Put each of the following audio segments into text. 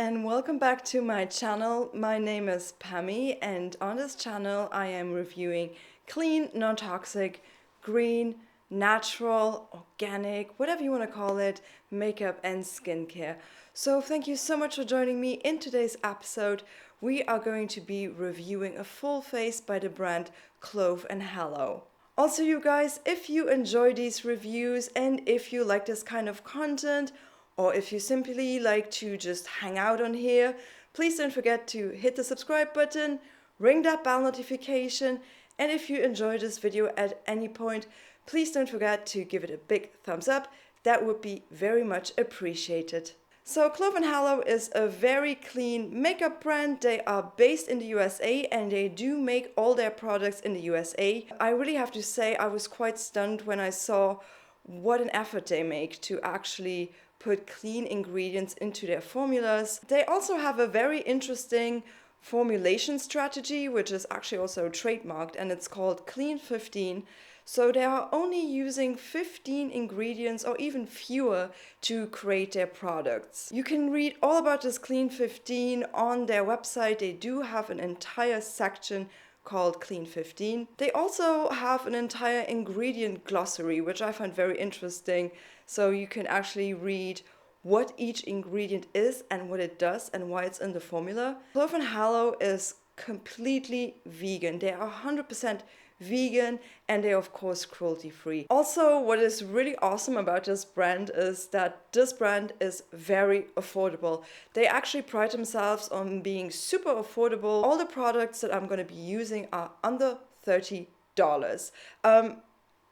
and welcome back to my channel. My name is Pammy, and on this channel I am reviewing clean, non-toxic, green, natural, organic, whatever you want to call it, makeup and skincare. So thank you so much for joining me. In today's episode we are going to be reviewing a full face by the brand CLOVE HALLOW. Also, you guys, if you enjoy these reviews and if you like this kind of content, or if you simply like to just hang out on here, please don't forget to hit the subscribe button, ring that bell notification, and if you enjoy this video at any point, please don't forget to give it a big thumbs up. That would be very much appreciated. So CLOVE HALLOW is a very clean makeup brand. They are based in the USA and they do make all their products in the USA. I really have to say I was quite stunned when I saw what an effort they make to actually put clean ingredients into their formulas. They also have a very interesting formulation strategy, which is actually also trademarked, and it's called Clean 15. So they are only using 15 ingredients or even fewer to create their products. You can read all about this Clean 15 on their website. They do have an entire section called Clean 15. They also have an entire ingredient glossary, which I find very interesting. So you can actually read what each ingredient is and what it does and why it's in the formula. CLOVE HALLOW is completely vegan. They are 100% vegan and they're of course cruelty-free. Also, what is really awesome about this brand is that this brand is very affordable. They actually pride themselves on being super affordable. All the products that I'm going to be using are under $30,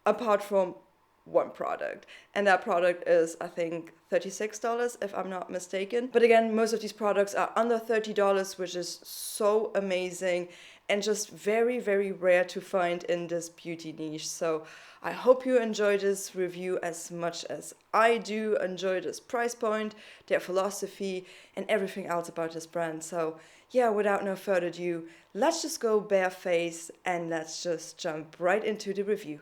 apart from one product, and that product is I think $36 if I'm not mistaken. But again, most of these products are under $30, which is so amazing and just very, very rare to find in this beauty niche. So I hope you enjoy this review as much as I do enjoy this price point, their philosophy, and everything else about this brand. So yeah, without no further ado, let's just go barefaced and let's just jump right into the review.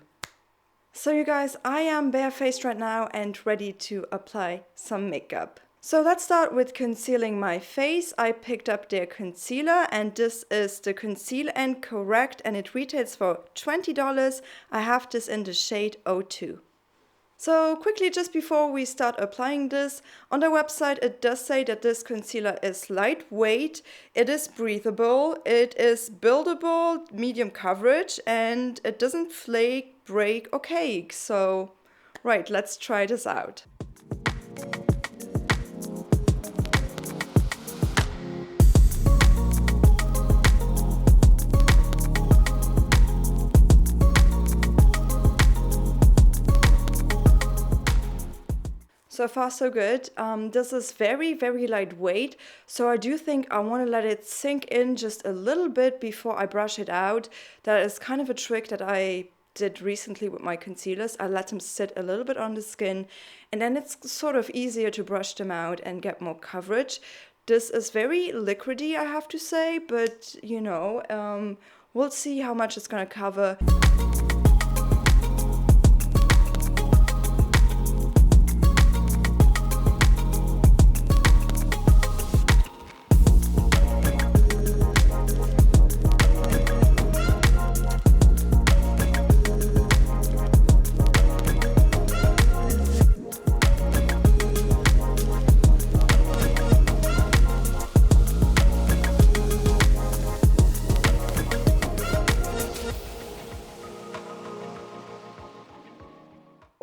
So you guys, I am barefaced right now and ready to apply some makeup. So let's start with concealing my face. I picked up their concealer and this is the Conceal and Correct and it retails for $20. I have this in the shade 02. So quickly, just before we start applying this, on their website it does say that this concealer is lightweight, it is breathable, it is buildable, medium coverage, and it doesn't flake, break, or cake. So, right, let's try this out. So far so good. This is very, very lightweight, so I do think I want to let it sink in just a little bit before I brush it out. That is kind of a trick that I did recently with my concealers. I let them sit a little bit on the skin and then it's sort of easier to brush them out and get more coverage. This is very liquidy, I have to say, but you know, we'll see how much it's going to cover.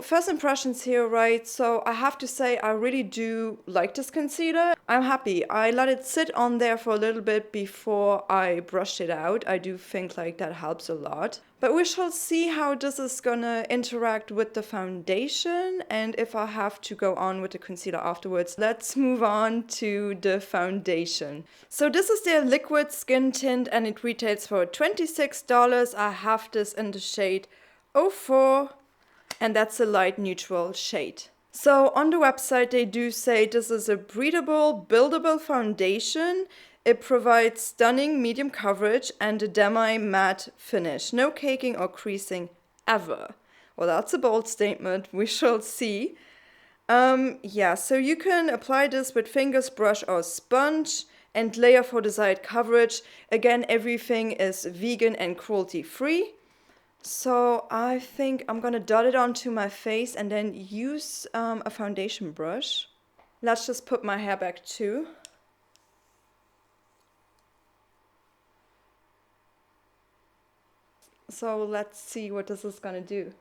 First impressions here, right? So I have to say I really do like this concealer. I'm happy. I let it sit on there for a little bit before I brushed it out. I do think like that helps a lot. But we shall see how this is gonna interact with the foundation and if I have to go on with the concealer afterwards. Let's move on to the foundation. So this is their liquid skin tint and it retails for $26. I have this in the shade 04. And that's a light neutral shade. So on the website they do say this is a breathable, buildable foundation. It provides stunning medium coverage and a demi-matte finish. No caking or creasing ever. Well, that's a bold statement. We shall see. Yeah, so you can apply this with fingers, brush, or sponge and layer for desired coverage. Again, everything is vegan and cruelty-free. So I think I'm gonna dot it onto my face and then use a foundation brush. Let's just put my hair back too. So let's see what this is gonna do.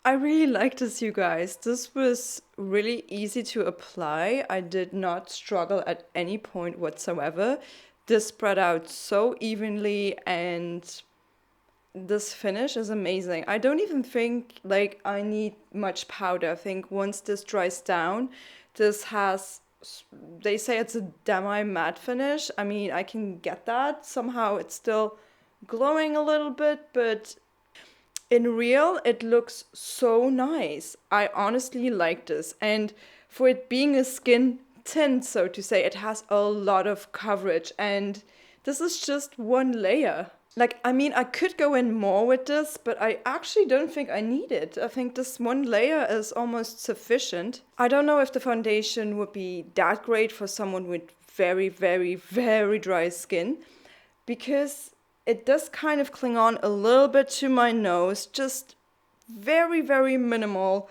I really like this, you guys. This was really easy to apply. I did not struggle at any point whatsoever. This spread out so evenly and this finish is amazing. I don't even think like I need much powder. I think once this dries down, this has, they say it's a demi-matte finish. I mean, I can get that. Somehow it's still glowing a little bit, but in real, it looks so nice. I honestly like this. And for it being a skin tint, so to say, it has a lot of coverage. And this is just one layer. Like, I mean, I could go in more with this, but I actually don't think I need it. I think this one layer is almost sufficient. I don't know if the foundation would be that great for someone with very, very, very dry skin, because it does kind of cling on a little bit to my nose, just very, very minimal,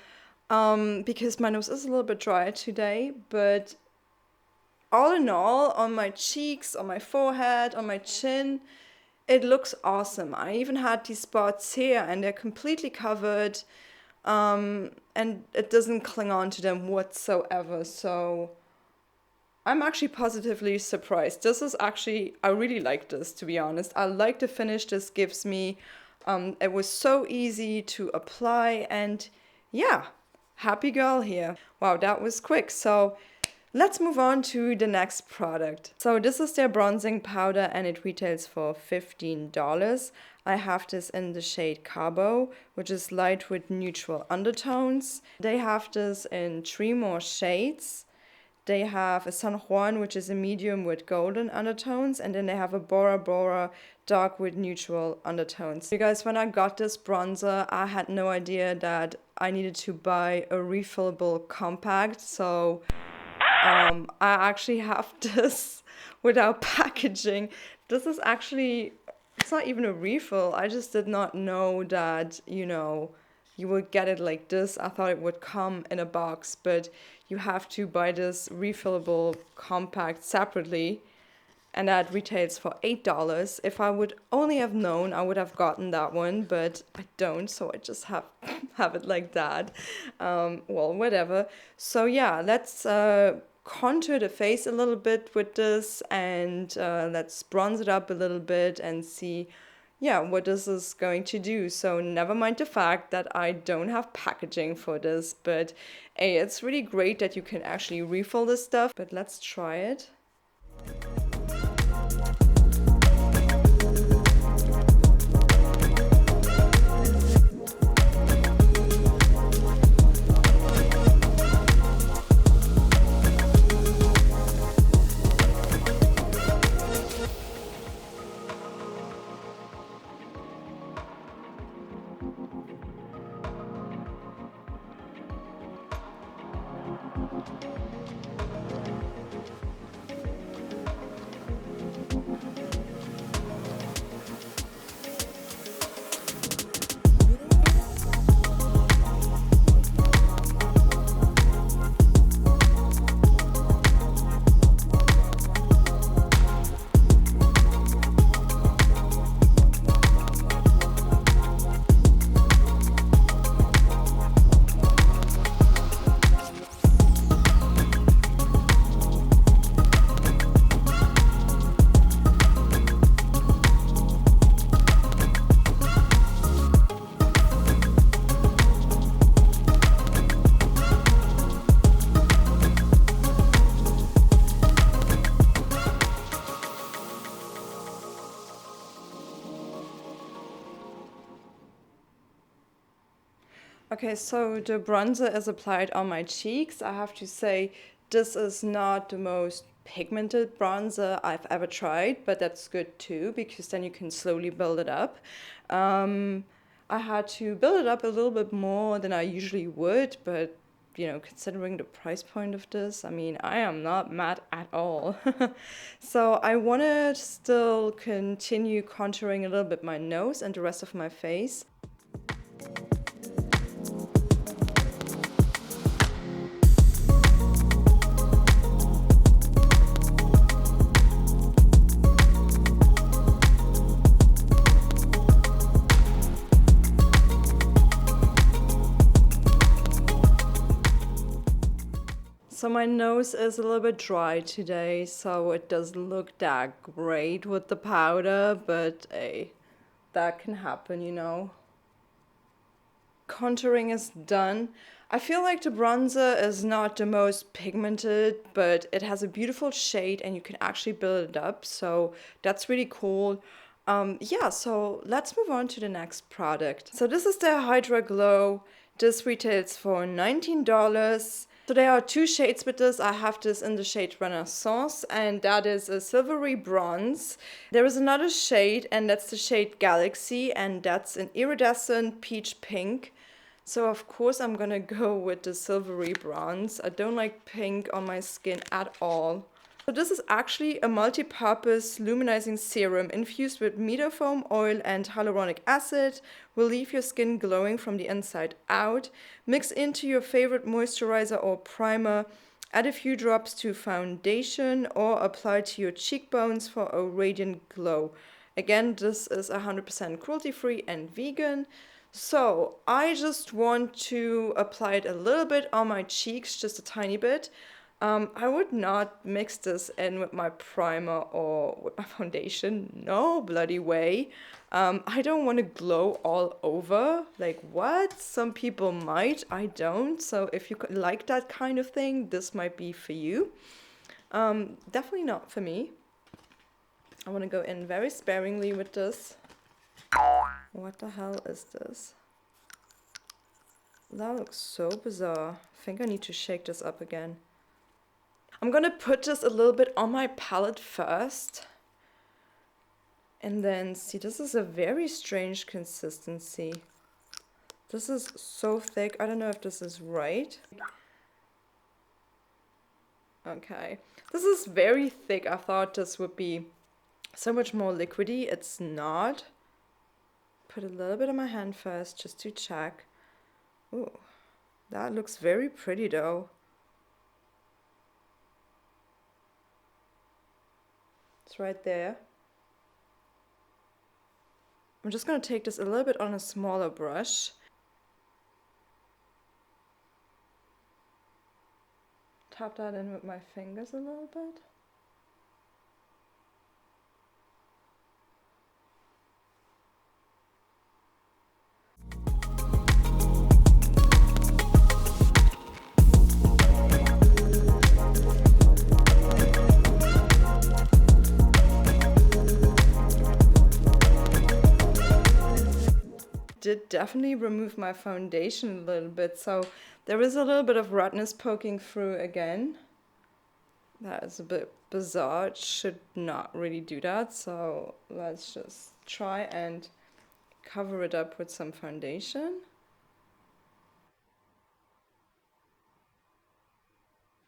because my nose is a little bit dry today, but all in all, on my cheeks, on my forehead, on my chin, it looks awesome. I even had these spots here and they're completely covered, and it doesn't cling on to them whatsoever, so I'm actually positively surprised. This is actually, I really like this, to be honest. I like the finish this gives me. It was so easy to apply and yeah, happy girl here. Wow, that was quick. So let's move on to the next product. So this is their bronzing powder and it retails for $15. I have this in the shade Carbo, which is light with neutral undertones. They have this in 3 more shades. They have a San Juan, which is a medium with golden undertones, and then they have a Bora Bora dark with neutral undertones. You guys, when I got this bronzer, I had no idea that I needed to buy a refillable compact, so I actually have this without packaging. This is actually, it's not even a refill. I just did not know that, you know, you would get it like this. I thought it would come in a box, but you have to buy this refillable compact separately, and that retails for $8. If I would only have known, I would have gotten that one, but I don't, so I just have it like that. Well, whatever. So yeah, let's contour the face a little bit with this, and let's bronze it up a little bit and see, yeah, what this is going to do. So never mind the fact that I don't have packaging for this, but hey, it's really great that you can actually refill this stuff. But let's try it. Okay, so the bronzer is applied on my cheeks. I have to say, this is not the most pigmented bronzer I've ever tried, but that's good too, because then you can slowly build it up. I had to build it up a little bit more than I usually would, but you know, considering the price point of this, I mean, I am not mad at all. So I want to still continue contouring a little bit my nose and the rest of my face. So my nose is a little bit dry today, so it doesn't look that great with the powder, but hey, that can happen, you know. Contouring is done. I feel like the bronzer is not the most pigmented, but it has a beautiful shade and you can actually build it up, so that's really cool. Yeah, so let's move on to the next product. So this is the Hydra Glow. This retails for $19. So there are two shades with this. I have this in the shade Renaissance, and that is a silvery bronze. There is another shade, and that's the shade Galaxy, and that's an iridescent peach pink. So of course I'm gonna go with the silvery bronze. I don't like pink on my skin at all. So this is actually a multi-purpose luminizing serum infused with mesofoam oil and hyaluronic acid. Will leave your skin glowing from the inside out. Mix into your favorite moisturizer or primer. Add a few drops to foundation or apply to your cheekbones for a radiant glow. Again, this is 100% cruelty-free and vegan. So I just want to apply it a little bit on my cheeks, just a tiny bit. I would not mix this in with my primer or with my foundation. No bloody way. I don't want to glow all over. Like what? Some people might. I don't. So if you like that kind of thing, this might be for you. Definitely not for me. I want to go in very sparingly with this. What the hell is this? That looks so bizarre. I think I need to shake this up again. I'm gonna put this a little bit on my palette first. And then, see, this is a very strange consistency. This is so thick. I don't know if this is right. Okay. This is very thick. I thought this would be so much more liquidy. It's not. Put a little bit on my hand first just to check. Ooh, that looks very pretty though. It's right there. I'm just going to take this a little bit on a smaller brush. Tap that in with my fingers a little bit. Did definitely remove my foundation a little bit, so there is a little bit of redness poking through again. That is a bit bizarre. It should not really do that, so let's just try and cover it up with some foundation.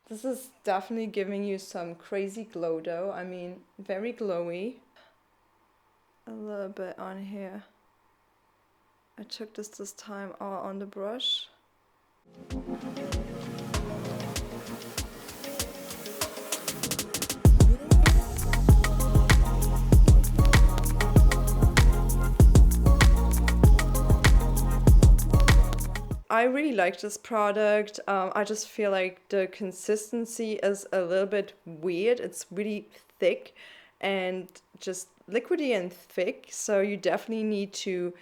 This is definitely giving you some crazy glow though. I mean, very glowy. A little bit on here. I took this time all on the brush. I really like this product. I just feel like the consistency is a little bit weird. It's really thick and just liquidy and thick, so you definitely need to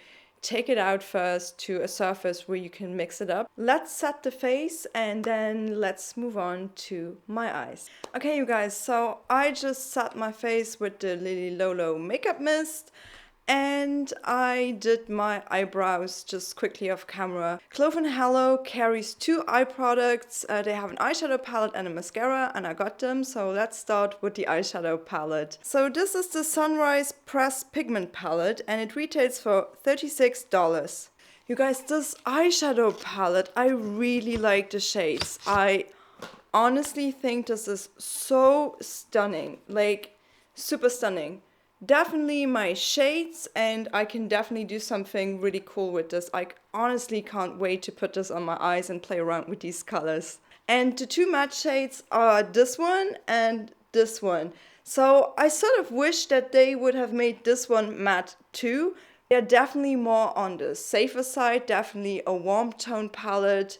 take it out first to a surface where you can mix it up. Let's set the face and then let's move on to my eyes. Okay, you guys, so I just set my face with the Lily Lolo makeup mist, And I did my eyebrows just quickly off camera. CLOVE HALLOW carries 2 eye products. They have an eyeshadow palette and a mascara, and I got them. So let's start with the eyeshadow palette. So this is the Sunrise Press Pigment Palette, and it retails for $36. You guys, this eyeshadow palette, I really like the shades. I honestly think this is so stunning, like super stunning. Definitely my shades, and I can definitely do something really cool with this. I honestly can't wait to put this on my eyes and play around with these colors. And the 2 matte shades are this one and this one. So I sort of wish that they would have made this one matte too. They're definitely more on the safer side, definitely a warm tone palette.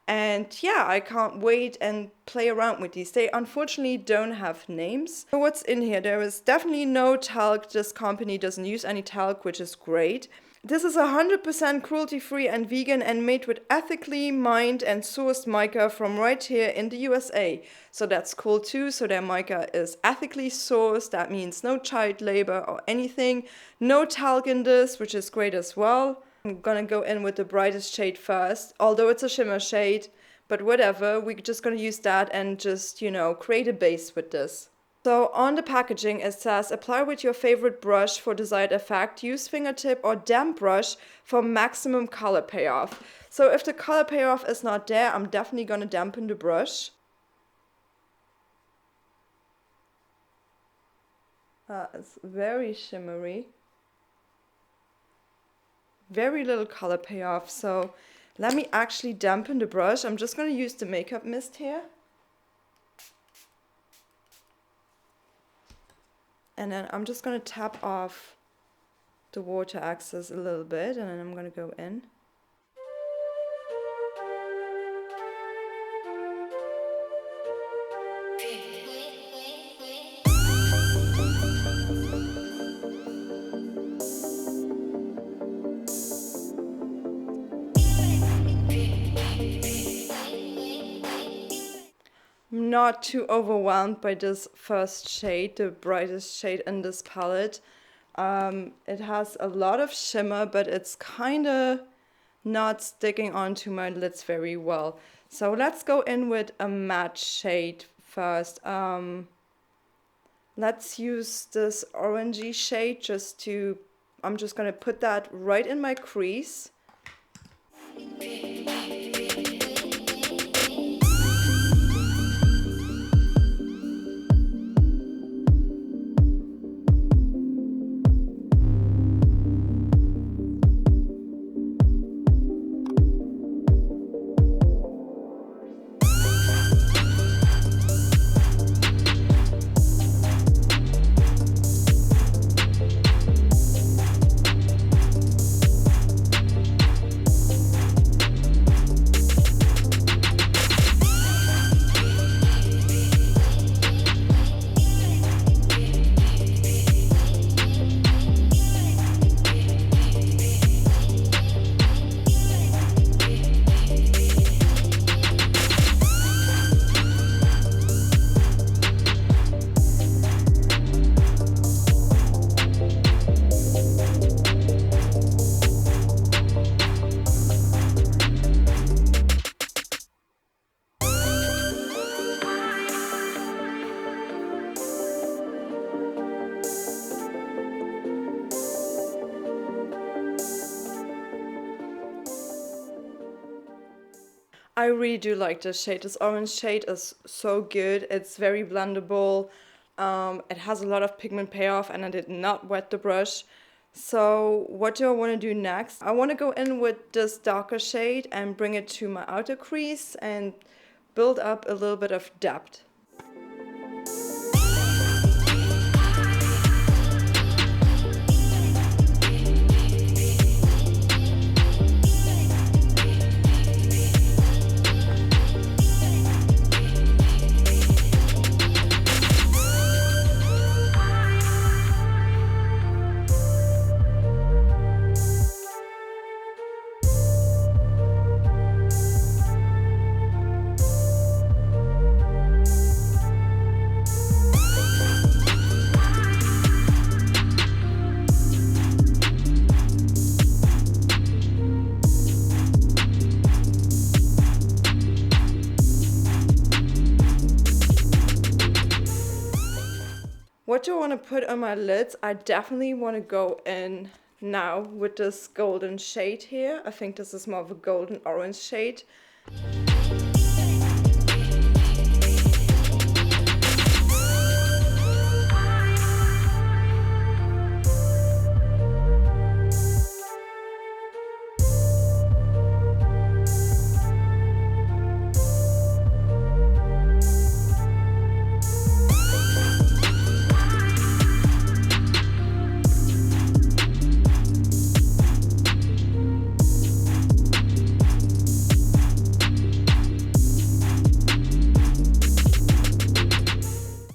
And yeah, I can't wait and play around with these. They unfortunately don't have names. So what's in here? There is definitely no talc. This company doesn't use any talc, which is great. This is 100% cruelty-free and vegan and made with ethically mined and sourced mica from right here in the USA. So that's cool too. So their mica is ethically sourced. That means no child labor or anything. No talc in this, which is great as well. I'm gonna go in with the brightest shade first, although it's a shimmer shade, but whatever, we're just gonna use that and just, you know, create a base with this. So on the packaging it says, apply with your favorite brush for desired effect, use fingertip or damp brush for maximum color payoff. So if the color payoff is not there, I'm definitely gonna dampen the brush. It's very shimmery. Very little color payoff, so let me actually dampen the brush. I'm just going to use the makeup mist here. And then I'm just going to tap off the water excess a little bit, and then I'm going to go in. Not too overwhelmed by this first shade, the brightest shade in this palette. It has a lot of shimmer, but it's kind of not sticking onto my lids very well. So let's go in with a matte shade first. Let's use this orangey shade I'm just gonna put that right in my crease. I really do like this shade. This orange shade is so good. It's very blendable. It has a lot of pigment payoff, and I did not wet the brush. So what do I want to do next? I want to go in with this darker shade and bring it to my outer crease and build up a little bit of depth. do I want to put on my lids? I definitely want to go in now with this golden shade here. I think this is more of a golden orange shade.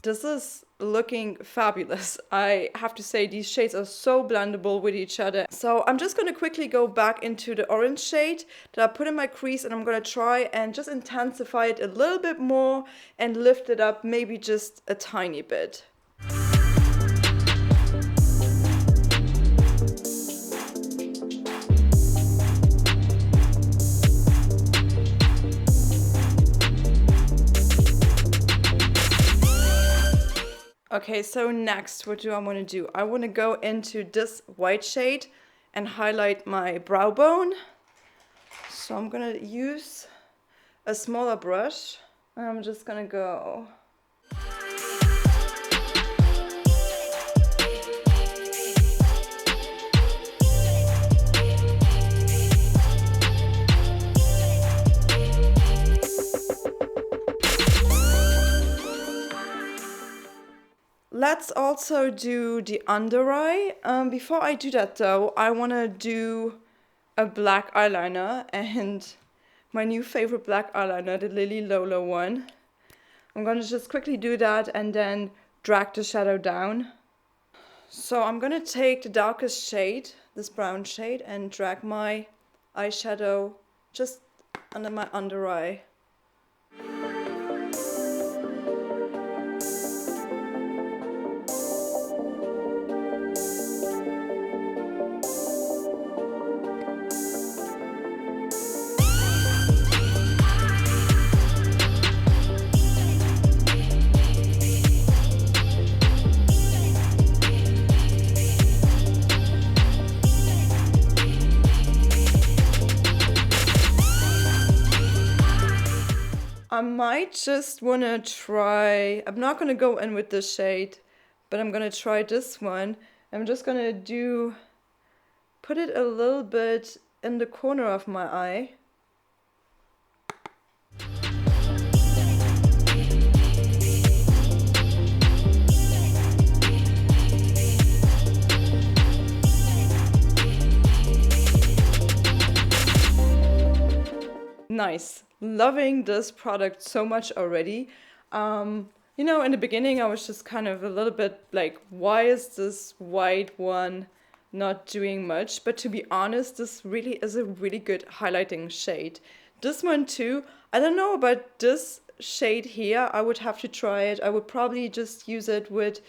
This is looking fabulous. I have to say these shades are so blendable with each other. So I'm just going to quickly go back into the orange shade that I put in my crease, and I'm going to try and just intensify it a little bit more and lift it up maybe just a tiny bit. Okay, so next, what do I want to do? I want to go into this white shade and highlight my brow bone. So I'm going to use a smaller brush. I'm just going to go. Let's also do the under eye. Before I do that though, I want to do a black eyeliner, and my new favorite black eyeliner, the Lily Lolo one. I'm going to just quickly do that and then drag the shadow down. So I'm going to take the darkest shade, this brown shade, and drag my eyeshadow just under my under eye. I might just want to try, I'm not going to go in with this shade, but I'm going to try this one. I'm just going to put it a little bit in the corner of my eye. Nice. Loving this product so much already. You know, in the beginning I was just kind of a little bit like, why is this white one not doing much? But to be honest, this really is a really good highlighting shade. This one too, I don't know about this shade here. I would have to try it. I would probably just use it with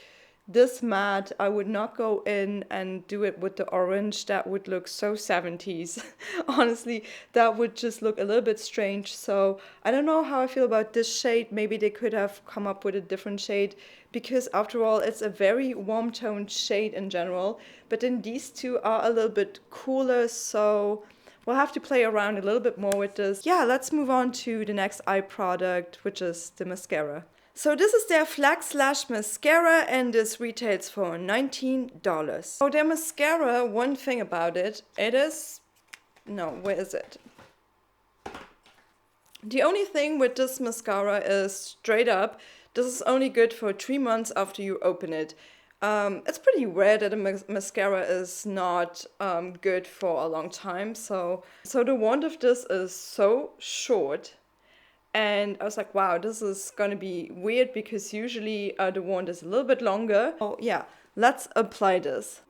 this matte. I would not go in and do it with the orange. That would look so 70s. Honestly, that would just look a little bit strange. So I don't know how I feel about this shade. Maybe they could have come up with a different shade, because after all, it's a very warm toned shade in general. But then these two are a little bit cooler, so we'll have to play around a little bit more with this. Yeah, let's move on to the next eye product, which is the mascara. So this is their Flex Lash Mascara, and this retails for $19. So their mascara, one thing about it, where is it? The only thing with this mascara is straight up, this is only good for 3 months after you open it. It's pretty rare that a mascara is not good for a long time. So the wand of this is so short. And I was like, wow, this is gonna be weird, because usually the wand is a little bit longer. Oh yeah, let's apply this.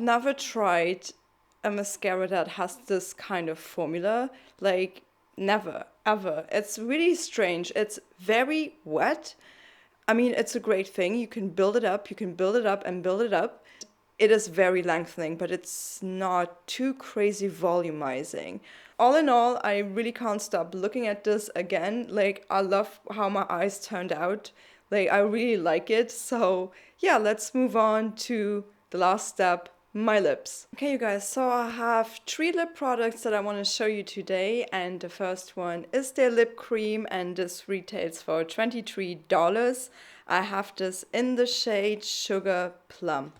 never tried a mascara that has this kind of formula, like never, ever. It's really strange. It's very wet. I mean, it's a great thing. You can build it up, you can build it up and build it up. It is very lengthening, but it's not too crazy volumizing. All in all, I really can't stop looking at this again. Like, I love how my eyes turned out. Like, I really like it. So yeah, let's move on to the last step, my lips. Okay, you guys, so I have 3 lip products that I want to show you today, and the first one is their lip cream, and this retails for $23. I have this in the shade Sugar Plum.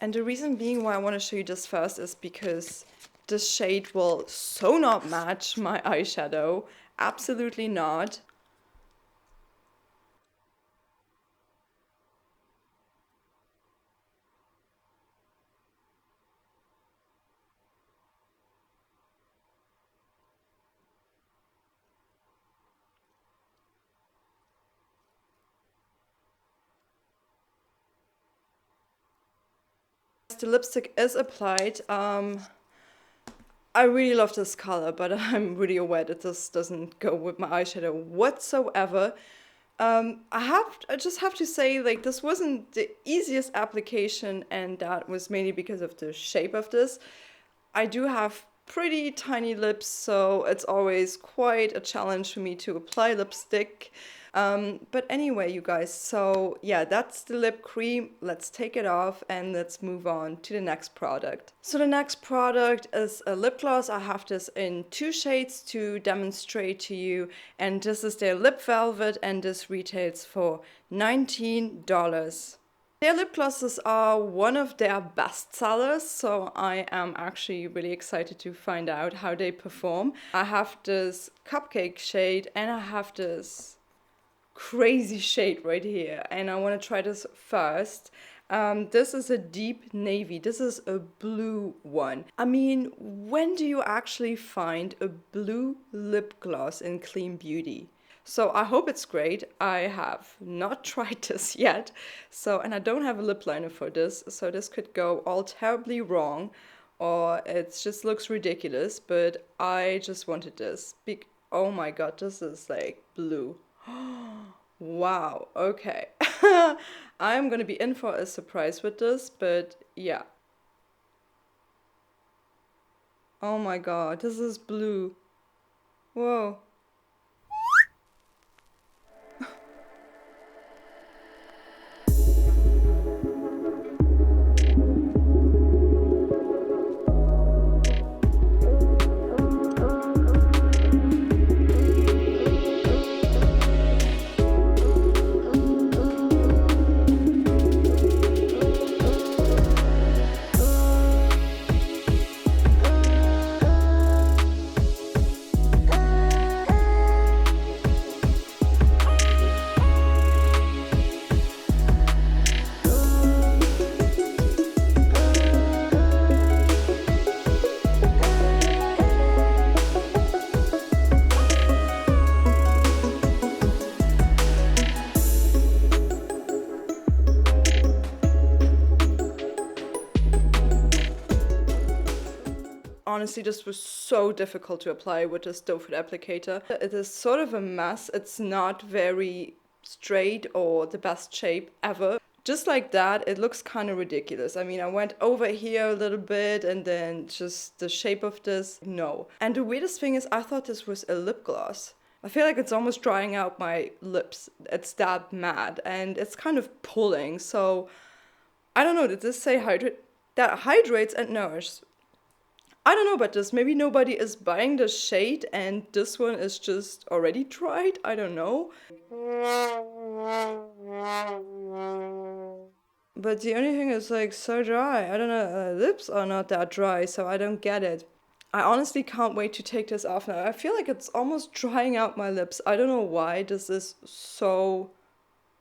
And the reason being why I want to show you this first is because this shade will so not match my eyeshadow. Absolutely not. The lipstick is applied. I really love this color, but I'm really aware that this doesn't go with my eyeshadow whatsoever. I just have to say, like, this wasn't the easiest application, and that was mainly because of the shape of this. I do have pretty tiny lips, so it's always quite a challenge for me to apply lipstick. But anyway, you guys, so yeah, that's the lip cream. Let's take it off and let's move on to the next product. So the next product is a lip gloss. I have this in 2 shades to demonstrate to you, and this is their Lip Velvet, and this retails for $19. Their lip glosses are one of their best sellers, so I am actually really excited to find out how they perform. I have this cupcake shade and I have this crazy shade right here, and I want to try this first. This is a deep navy. This is a blue one. I mean, when do you actually find a blue lip gloss in clean beauty? So I hope it's great. I have not tried this yet. So, and I don't have a lip liner for this, so this could go all terribly wrong, or it just looks ridiculous, but I just wanted this. Oh my god, this is like blue. Wow, okay. I'm gonna be in for a surprise with this, but yeah. Oh my god, this is blue. Whoa. Honestly, this was so difficult to apply with this doe foot applicator. It is sort of a mess. It's not very straight or the best shape ever. Just like that, it looks kind of ridiculous. I mean, I went over here a little bit and then just the shape of this, no. And the weirdest thing is, I thought this was a lip gloss. I feel like it's almost drying out my lips. It's that mad and it's kind of pulling. So I don't know, did this say hydrate? That hydrates and nourishes. I don't know about this. Maybe nobody is buying the shade and this one is just already dried. I don't know. But the only thing is like so dry. I don't know. Lips are not that dry, so I don't get it. I honestly can't wait to take this off now. I feel like it's almost drying out my lips. I don't know why this is so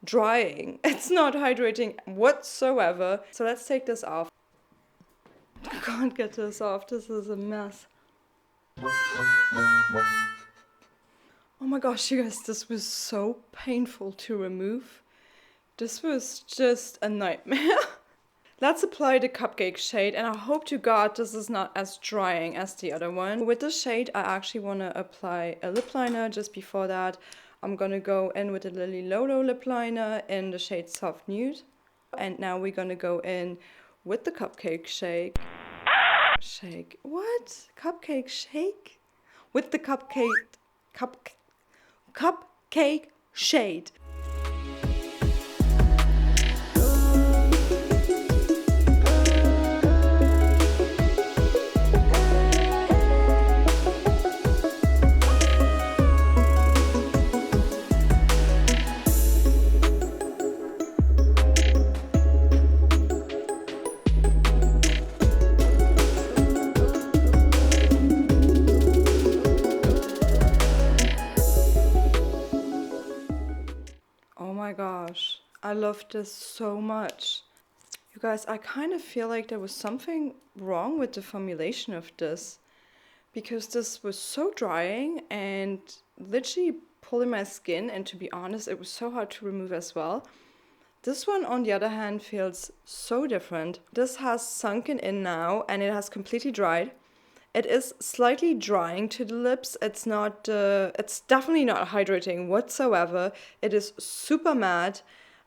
drying. It's not hydrating whatsoever. So let's take this off. I can't get this off. This is a mess. Oh my gosh, you guys, this was so painful to remove. This was just a nightmare. Let's apply the Cupcake shade, and I hope to God this is not as drying as the other one. With this shade, I actually want to apply a lip liner. Just before that, I'm going to go in with a Lily Lolo lip liner in the shade Soft Nude. And now we're going to go in with the Cupcake shade. What? Cupcake shake? With the cupcake shade. Oh my gosh, I love this so much. You guys, I kind of feel like there was something wrong with the formulation of this, because this was so drying and literally pulling my skin, and to be honest, it was so hard to remove as well. This one, on the other hand, feels so different. This has sunken in now and it has completely dried. It is slightly drying to the lips. It's not, it's definitely not hydrating whatsoever. It is super matte.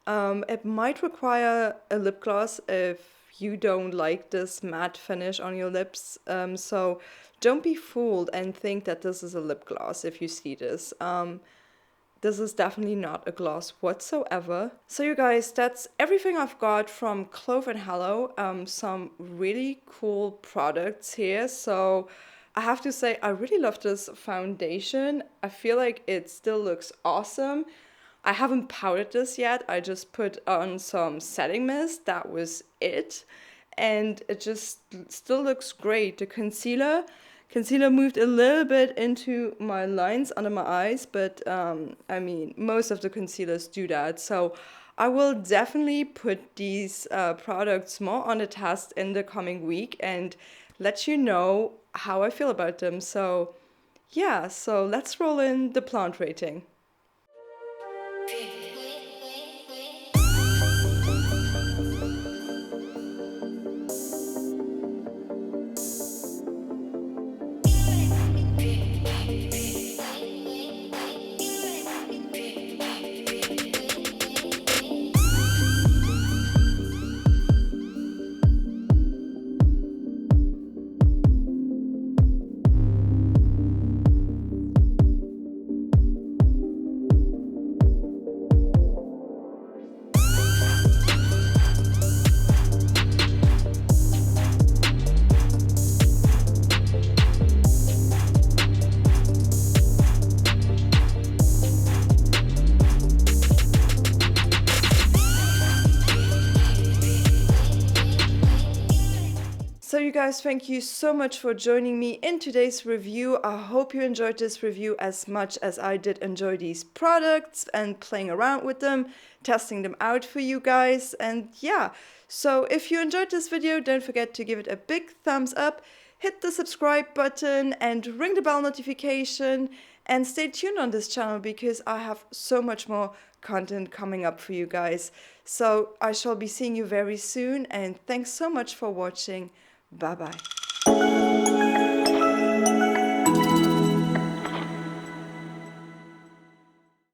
It might require a lip gloss if you don't like this matte finish on your lips. So don't be fooled and think that this is a lip gloss if you see this. This is definitely not a gloss whatsoever. So you guys, that's everything I've got from Clove & Hallow. Some really cool products here. So I have to say, I really love this foundation. I feel like it still looks awesome. I haven't powdered this yet. I just put on some setting mist. That was it. And it just still looks great. The concealer moved a little bit into my lines under my eyes, but I mean, most of the concealers do that. So I will definitely put these products more on the test in the coming week and let you know how I feel about them. So yeah, so let's roll in the plant rating. So you guys, thank you so much for joining me in today's review. I hope you enjoyed this review as much as I did enjoy these products and playing around with them, testing them out for you guys. And yeah, so if you enjoyed this video, don't forget to give it a big thumbs up, hit the subscribe button and ring the bell notification, and stay tuned on this channel because I have so much more content coming up for you guys. So I shall be seeing you very soon, and thanks so much for watching. Bye bye.